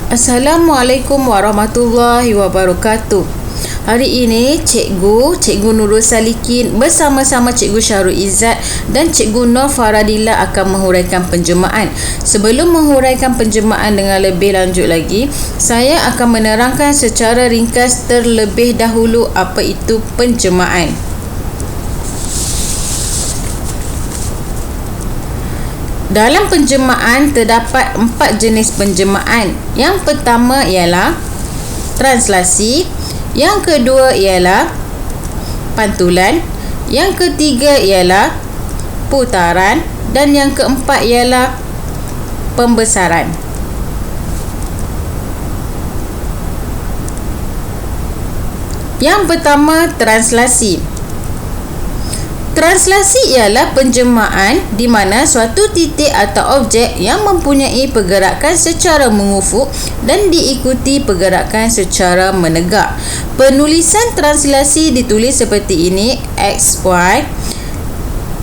Assalamualaikum warahmatullahi wabarakatuh. Hari ini Cikgu Nurul Salikin bersama-sama Cikgu Syahrul Izzat dan Cikgu Nur Faradila akan menghuraikan penjemaan. Sebelum menghuraikan penjemaan dengan lebih lanjut lagi, saya akan menerangkan secara ringkas terlebih dahulu apa itu penjemaan. Dalam penjemaan terdapat 4 jenis penjemaan. Yang pertama ialah translasi, yang kedua ialah pantulan, yang ketiga ialah putaran dan yang keempat ialah pembesaran. Yang pertama, translasi. Translasi ialah penjemaan di mana suatu titik atau objek yang mempunyai pergerakan secara mengufuk dan diikuti pergerakan secara menegak. Penulisan translasi ditulis seperti ini: X, Y.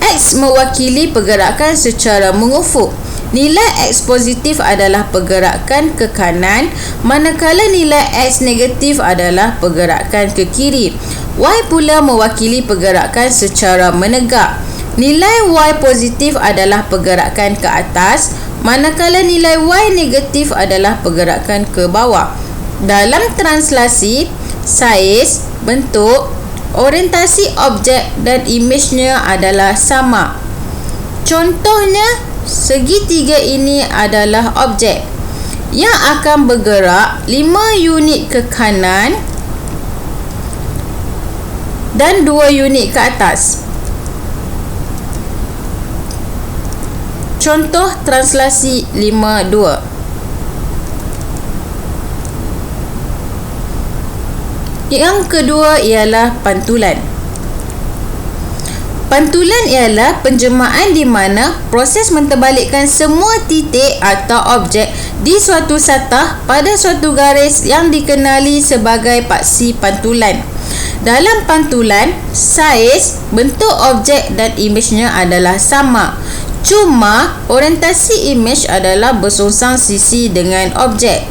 X mewakili pergerakan secara mengufuk. Nilai X positif adalah pergerakan ke kanan, manakala nilai X negatif adalah pergerakan ke kiri. Y pula mewakili pergerakan secara menegak. Nilai Y positif adalah pergerakan ke atas, manakala nilai Y negatif adalah pergerakan ke bawah. Dalam translasi, saiz, bentuk, orientasi objek dan imejnya adalah sama. Contohnya, segitiga ini adalah objek yang akan bergerak 5 unit ke kanan dan 2 unit ke atas. Contoh translasi 5.2. Yang kedua ialah pantulan. Pantulan ialah penjemaan di mana proses menterbalikkan semua titik atau objek di suatu satah pada suatu garis yang dikenali sebagai paksi pantulan. Dalam pantulan, saiz, bentuk objek dan imejnya adalah sama. Cuma, orientasi imej adalah bersongsang sisi dengan objek.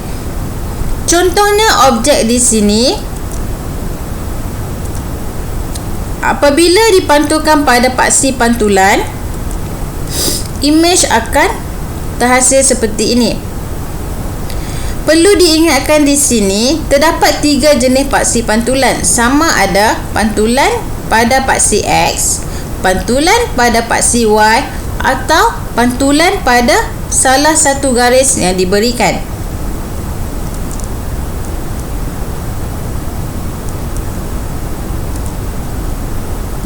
Contohnya objek di sini, apabila dipantulkan pada paksi pantulan, imej akan terhasil seperti ini. Perlu diingatkan di sini, terdapat 3 jenis paksi pantulan. Sama ada pantulan pada paksi X, pantulan pada paksi Y atau pantulan pada salah satu garis yang diberikan.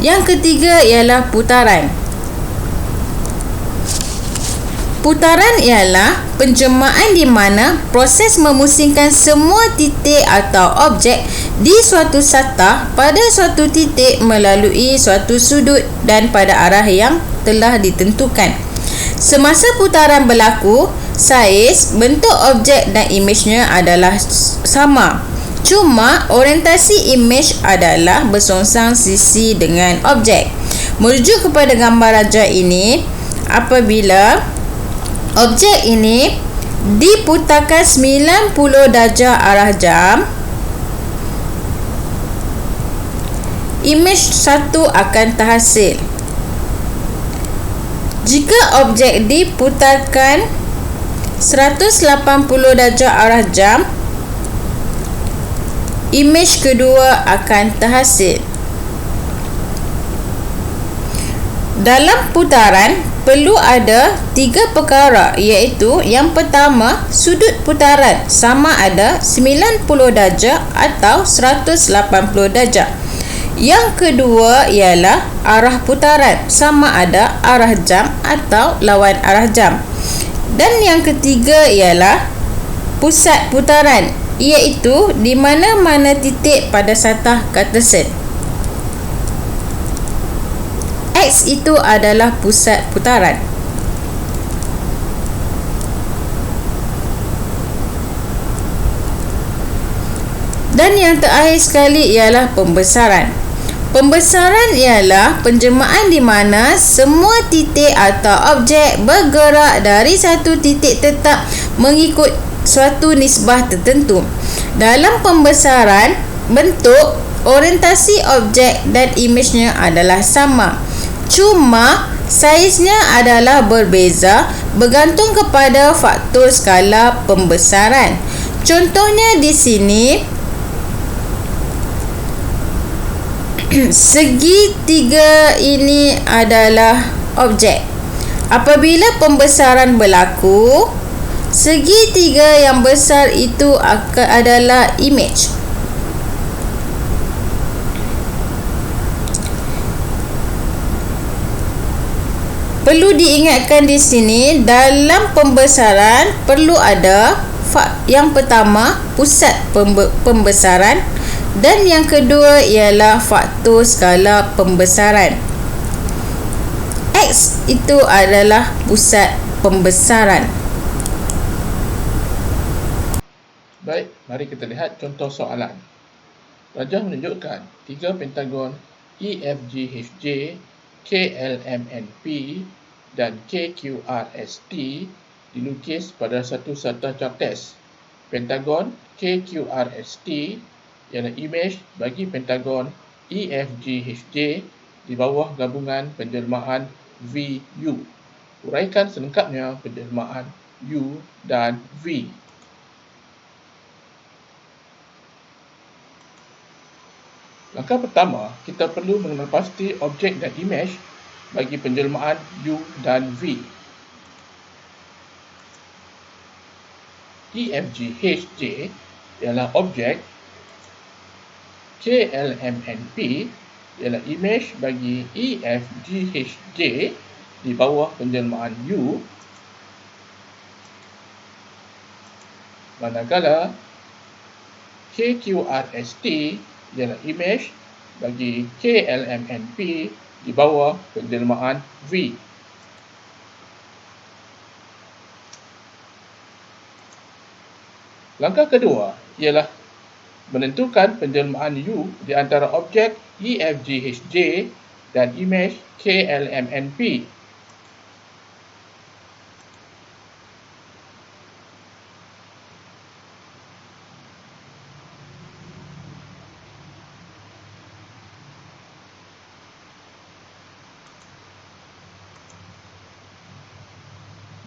Yang ketiga ialah putaran. Putaran ialah penjemaan di mana proses memusingkan semua titik atau objek di suatu satah pada suatu titik melalui suatu sudut dan pada arah yang telah ditentukan. Semasa putaran berlaku, saiz, bentuk objek dan imejnya adalah sama. Cuma orientasi imej adalah bersongsang sisi dengan objek. Merujuk kepada gambar rajah ini, apabila objek ini diputarkan 90 darjah arah jam, imej 1 akan terhasil. Jika objek diputarkan 180 darjah arah jam, imej kedua akan terhasil. Dalam putaran, perlu ada 3 perkara, iaitu yang pertama, sudut putaran sama ada 90 darjah atau 180 darjah. Yang kedua ialah arah putaran sama ada arah jam atau lawan arah jam. Dan yang ketiga ialah pusat putaran, iaitu di mana-mana titik pada satah Cartesian. X itu adalah pusat putaran. Dan yang terakhir sekali ialah pembesaran. Pembesaran ialah penjemaan di mana semua titik atau objek bergerak dari satu titik tetap mengikut suatu nisbah tertentu. Dalam pembesaran, bentuk, orientasi objek dan imejnya adalah sama. Cuma saiznya adalah berbeza bergantung kepada faktor skala pembesaran. Contohnya di sini, segitiga ini adalah objek. Apabila pembesaran berlaku, segitiga yang besar itu adalah imej. Perlu diingatkan di sini, dalam pembesaran perlu ada yang pertama pusat pembesaran dan yang kedua ialah faktor skala pembesaran. X itu adalah pusat pembesaran. Baik, mari kita lihat contoh soalan. Rajah menunjukkan tiga pentagon EFGHJ, KLMNP dan KQRST dilukis pada satu sarta chartes. Pentagon KQRST ialah imej bagi pentagon EFGHJ di bawah gabungan penjelmaan VU. Uraikan selengkapnya penjelmaan U dan V. Langkah pertama, kita perlu mengenal pasti objek dan imej bagi penjelmaan U dan V. EFGHJ ialah objek, KLMNP ialah imej bagi EFGHJ di bawah penjelmaan U, manakala KQRST ialah imej bagi KLMNP di bawah penjelmaan V. Langkah kedua ialah menentukan penjelmaan U di antara objek EFGHJ dan imej KLMNP.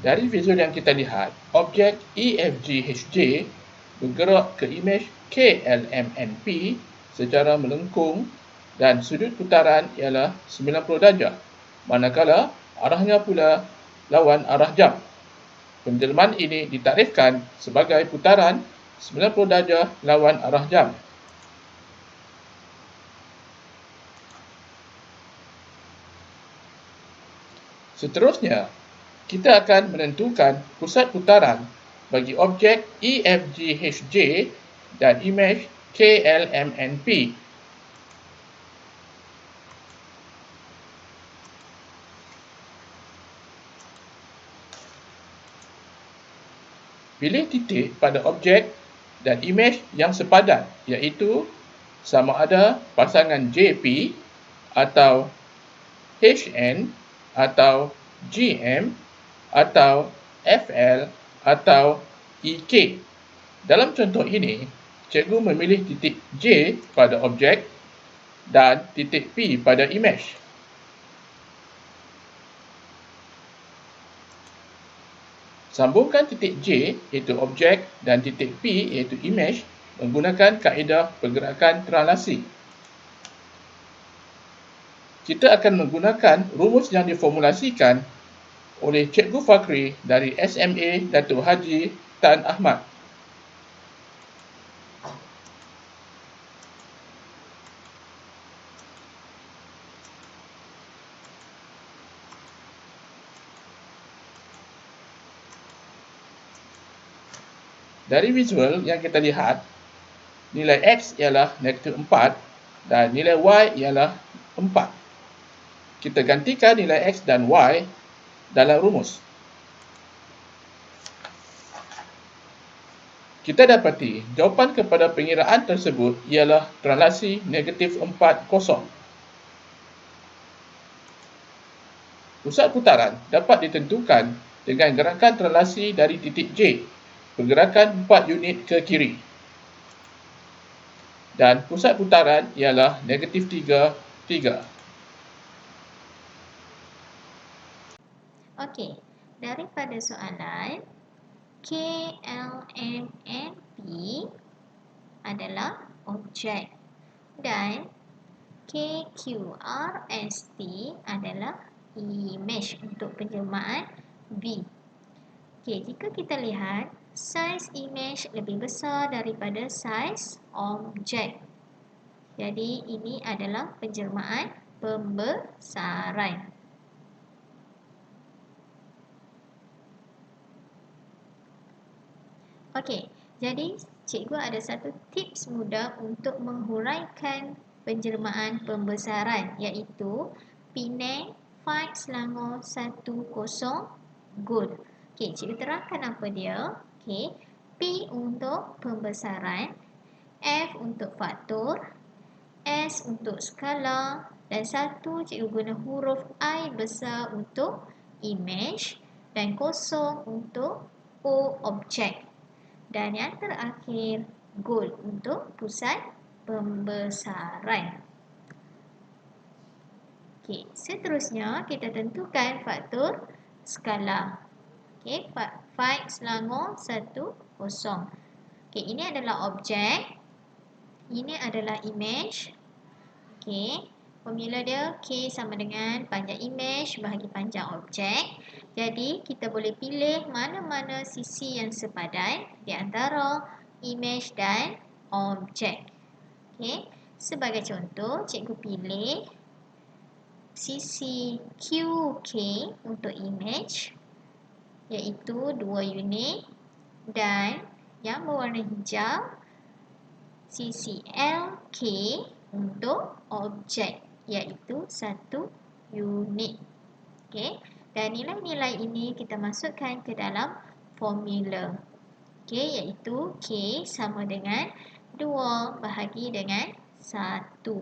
Dari visual yang kita lihat, objek EFGHJ bergerak ke imej KLMNP secara melengkung dan sudut putaran ialah 90 darjah, manakala arahnya pula lawan arah jam. Penjelmaan ini ditakdirkan sebagai putaran 90 darjah lawan arah jam. Seterusnya, kita akan menentukan pusat putaran bagi objek EFGHJ dan imej KLMNP. Pilih titik pada objek dan imej yang sepadan, iaitu sama ada pasangan JP atau HN atau GM atau FL atau EK. Dalam contoh ini, cikgu memilih titik J pada objek dan titik P pada imej. Sambungkan titik J iaitu objek dan titik P iaitu imej menggunakan kaedah pergerakan translasi. Kita akan menggunakan rumus yang diformulasikan oleh Cikgu Fakri dari SMA Datuk Haji Tan Ahmad. Dari visual yang kita lihat, nilai X ialah negatif 4 dan nilai Y ialah 4. Kita gantikan nilai X dan Y dalam rumus. Kita dapati jawapan kepada pengiraan tersebut ialah translasi negatif 4, 0. Pusat putaran dapat ditentukan dengan gerakan translasi dari titik J. pergerakan 4 unit ke kiri. Dan pusat putaran ialah negatif 3, 3. Okey, daripada soalan, KLMNP adalah objek dan KQRST adalah image untuk penjelmaan B. Okey, jika kita lihat, saiz image lebih besar daripada saiz objek. Jadi, ini adalah penjelmaan pembesaran. Okey, jadi cikgu ada satu tips mudah untuk menghuraikan penjelmaan pembesaran, iaitu Penang Fight Selangor 10 Gol. Okey, cikgu terangkan apa dia. Okey, P untuk pembesaran, F untuk faktor, S untuk skala, dan 1 cikgu guna huruf I besar untuk image dan 0 untuk O objek. Dan yang terakhir, goal untuk pusat pembesaran. Okey, seterusnya kita tentukan faktor skala. Okey, Fight Selangor 10. Okey, ini adalah objek. Ini adalah image. Okey, formula dia K sama dengan panjang image bahagi panjang objek. Jadi, kita boleh pilih mana-mana sisi yang sepadan di antara image dan objek. Okey, sebagai contoh, cikgu pilih sisi QK untuk image, iaitu 2 unit, dan yang berwarna hijau, sisi LK untuk objek, iaitu 1 unit. Okey, dan nilai-nilai ini kita masukkan ke dalam formula. Okey, iaitu K sama dengan 2 bahagi dengan 1.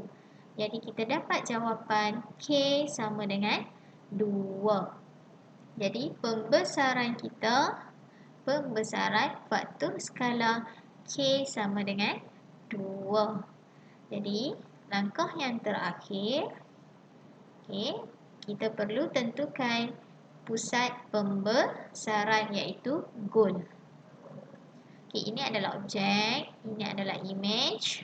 Jadi kita dapat jawapan K sama dengan 2. Jadi pembesaran kita, pembesaran faktor skala K sama dengan 2. Jadi langkah yang terakhir, okey, kita perlu tentukan pusat pembesaran, iaitu goal. Okey, ini adalah objek, ini adalah image.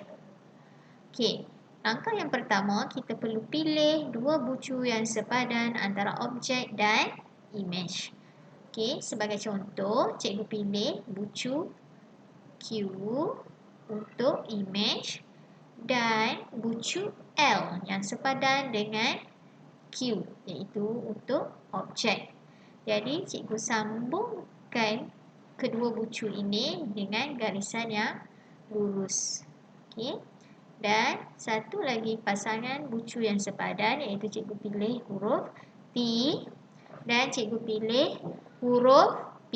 Okey, langkah yang pertama kita perlu pilih 2 bucu yang sepadan antara objek dan image. Okey, sebagai contoh, cikgu pilih bucu Q untuk image dan bucu L yang sepadan dengan Q, iaitu untuk objek. Jadi, cikgu sambungkan kedua bucu ini dengan garisan yang lurus. Okey. Dan satu lagi pasangan bucu yang sepadan, iaitu cikgu pilih huruf T dan cikgu pilih huruf P,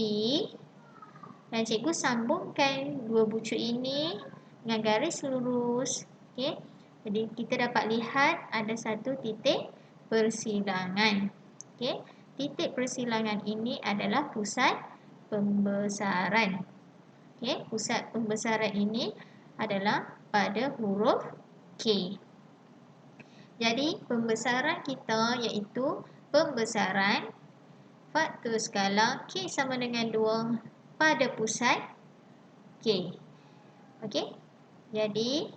dan cikgu sambungkan dua bucu ini dengan garis lurus. Okey. Jadi, kita dapat lihat ada satu titik persilangan. Okey, titik persilangan ini adalah pusat pembesaran. Okey, pusat pembesaran ini adalah pada huruf K. Jadi, pembesaran kita iaitu pembesaran faktor skala K sama dengan 2 pada pusat K. Okey, jadi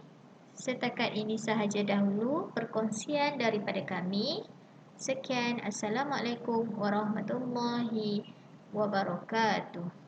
setakat ini sahaja dahulu perkongsian daripada kami. Sekian, Assalamualaikum warahmatullahi wabarakatuh.